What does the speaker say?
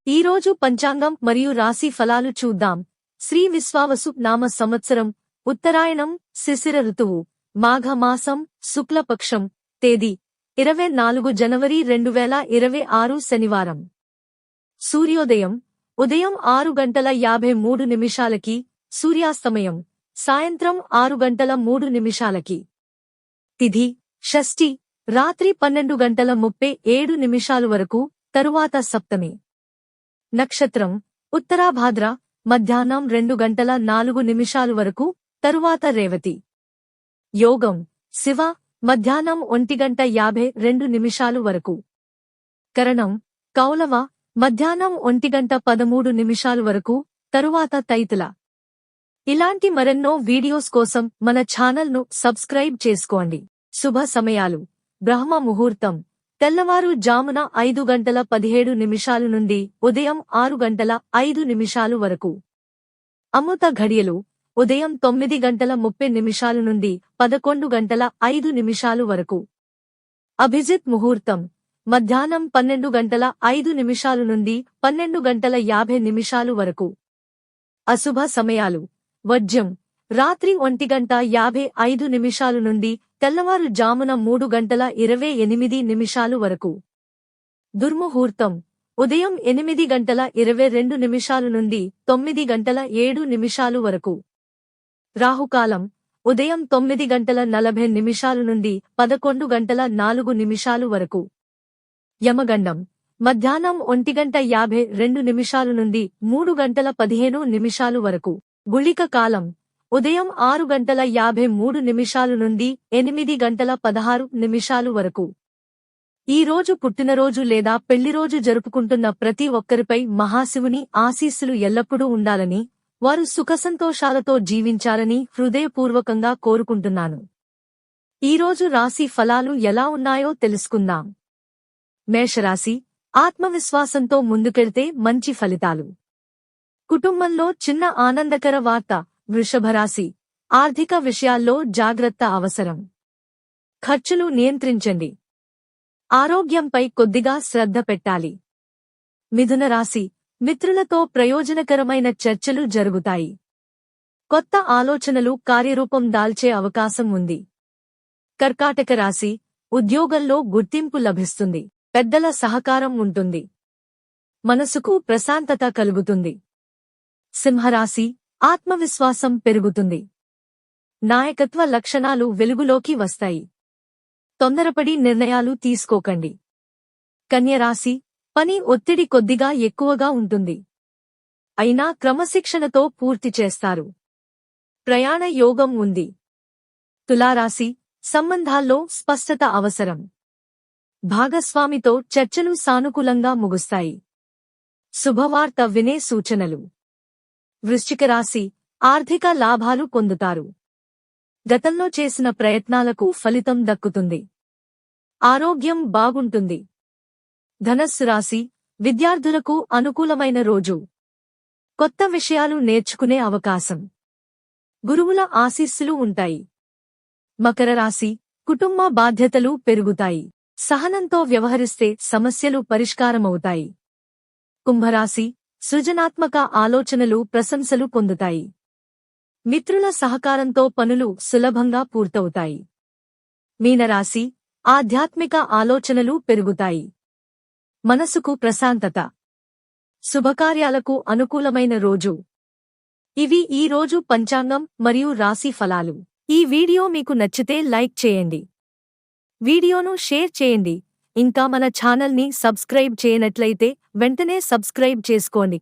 ఈరోజు పంచాంగం మరియు రాశి ఫలాలు చూద్దాం. శ్రీ విశ్వావసు నామ సంవత్సరం, ఉత్తరాయణం, శిశిర ఋతువు, మాఘ మాసం, శుక్లపక్షం, తేదీ 24 జనవరి 2026 శనివారం. సూర్యోదయం ఉదయం 6:53 సూర్యాస్తమయం సాయంత్రం 6:03 తిథి షష్ఠి రాత్రి 12:37 వరకు, తరువాత సప్తమి. నక్షత్రం ఉత్తరాభాద్ర మధ్యాహ్నం 2:04 వరకు, తరువాత రేవతి. యోగం శివ మధ్యాహ్నం 1:52 వరకు. కరణం కౌలవ మధ్యాహ్నం 1:13 వరకు, తరువాత తైతుల. ఇలాంటి మరెన్నో వీడియోస్ కోసం మన ఛానల్ను సబ్స్క్రైబ్ చేసుకోండి. శుభ సమయాలు: బ్రహ్మ ముహూర్తం తెల్లవారు జామున 5:17 నుండి ఉదయం 6:05 వరకు. అమృత ఘడియలు ఉదయం 9:30 నుండి 11:05 వరకు. అభిజిత్ ముహూర్తం మధ్యాహ్నం 12:05 నుండి 12:50 వరకు. అశుభ సమయాలు: వజ్యం రాత్రి 1:55 నుండి తెల్లవారు జామున 3:28 వరకు. దుర్ముహూర్తం ఉదయం 8:22 నుండి 9:07 వరకు. రాహుకాలం ఉదయం 9:40 నుండి 11:04 వరకు. యమగండం మధ్యాహ్నం 1:52 నుండి 3:15 వరకు. గుళిక కాలం ఉదయం 6:53 నుండి 8:16 వరకు. ఈ రోజు పుట్టినరోజు లేదా పెళ్లిరోజు జరుపుకుంటున్న ప్రతి ఒక్కరిపై మహాశివుని ఆశీస్సులు ఎల్లప్పుడూ ఉండాలని, వారు సుఖసంతోషాలతో జీవించాలని హృదయపూర్వకంగా కోరుకుంటున్నాను. ఈరోజు రాశి ఫలాలు ఎలా ఉన్నాయో తెలుసుకుందాం. మేషరాశి: ఆత్మవిశ్వాసంతో ముందుకెళ్తే మంచి ఫలితాలు. కుటుంబంలో చిన్న ఆనందకర వార్త. వృషభరాశి: ఆర్థిక విషయాల్లో జాగ్రత్త అవసరం. ఖర్చులు నియంత్రించండి. ఆరోగ్యంపై కొద్దిగా శ్రద్ధ పెట్టాలి. మిథున రాశి: మిత్రులతో ప్రయోజనకరమైన చర్చలు జరుగుతాయి. కొత్త ఆలోచనలు కార్యరూపం దాల్చే అవకాశం ఉంది. కర్కాటక రాశి: ఉద్యోగంలో గుర్తింపు లభిస్తుంది. పెద్దల సహకారం ఉంటుంది. మనసుకు ప్రశాంతత కలుగుతుంది. సింహరాశి: ఆత్మవిశ్వాసం పెరుగుతుంది. నాయకత్వ లక్షణాలు వెలుగులోకి వస్తాయి. తొందరపడి నిర్ణయాలు తీసుకోకండి. కన్యరాశి: పని ఒత్తిడి కొద్దిగా ఎక్కువగా ఉంటుంది. అయినా క్రమశిక్షణతో పూర్తి చేస్తారు. ప్రయాణ యోగం ఉంది. తులారాశి: సంబంధాల్లో స్పష్టత అవసరం. భాగస్వామితో చర్చలు సానుకూలంగా ముగుస్తాయి. శుభవార్త వినే సూచనలు. వృశ్చిక రాశి: ఆర్థిక లాభాలు పొందుతారు. గతంలో చేసిన ప్రయత్నాలకు ఫలితం దక్కుతుంది. ఆరోగ్యం బాగుంటుంది. ధనస్సు రాశి: విద్యార్థులకు అనుకూలమైన రోజు. కొత్త విషయాలు నేర్చుకునే అవకాశం. గురువుల ఆశీస్సులు ఉంటాయి. మకర రాశి: కుటుంబ బాధ్యతలు పెరుగుతాయి. సహనంతో వ్యవహరిస్తే సమస్యలు పరిష్కారమవుతాయి. కుంభరాశి: సృజనాత్మక ఆలోచనలు ప్రశంసలు పొందుతాయి. మిత్రుల సహకారంతో పనులు సులభంగా పూర్తవుతాయి. మీనరాశి: ఆధ్యాత్మిక ఆలోచనలు పెరుగుతాయి. మనసుకు ప్రశాంతత. శుభకార్యాలకు అనుకూలమైన రోజు. ఇవి ఈ రోజు పంచాంగం మరియు రాశి ఫలాలు. ఈ వీడియో మీకు నచ్చితే లైక్ చేయండి. వీడియోను షేర్ చేయండి. ఇంకా మన ఛానల్ని సబ్స్క్రైబ్ చేయనట్లయితే వెంటనే సబ్స్క్రైబ్ చేసుకోండి.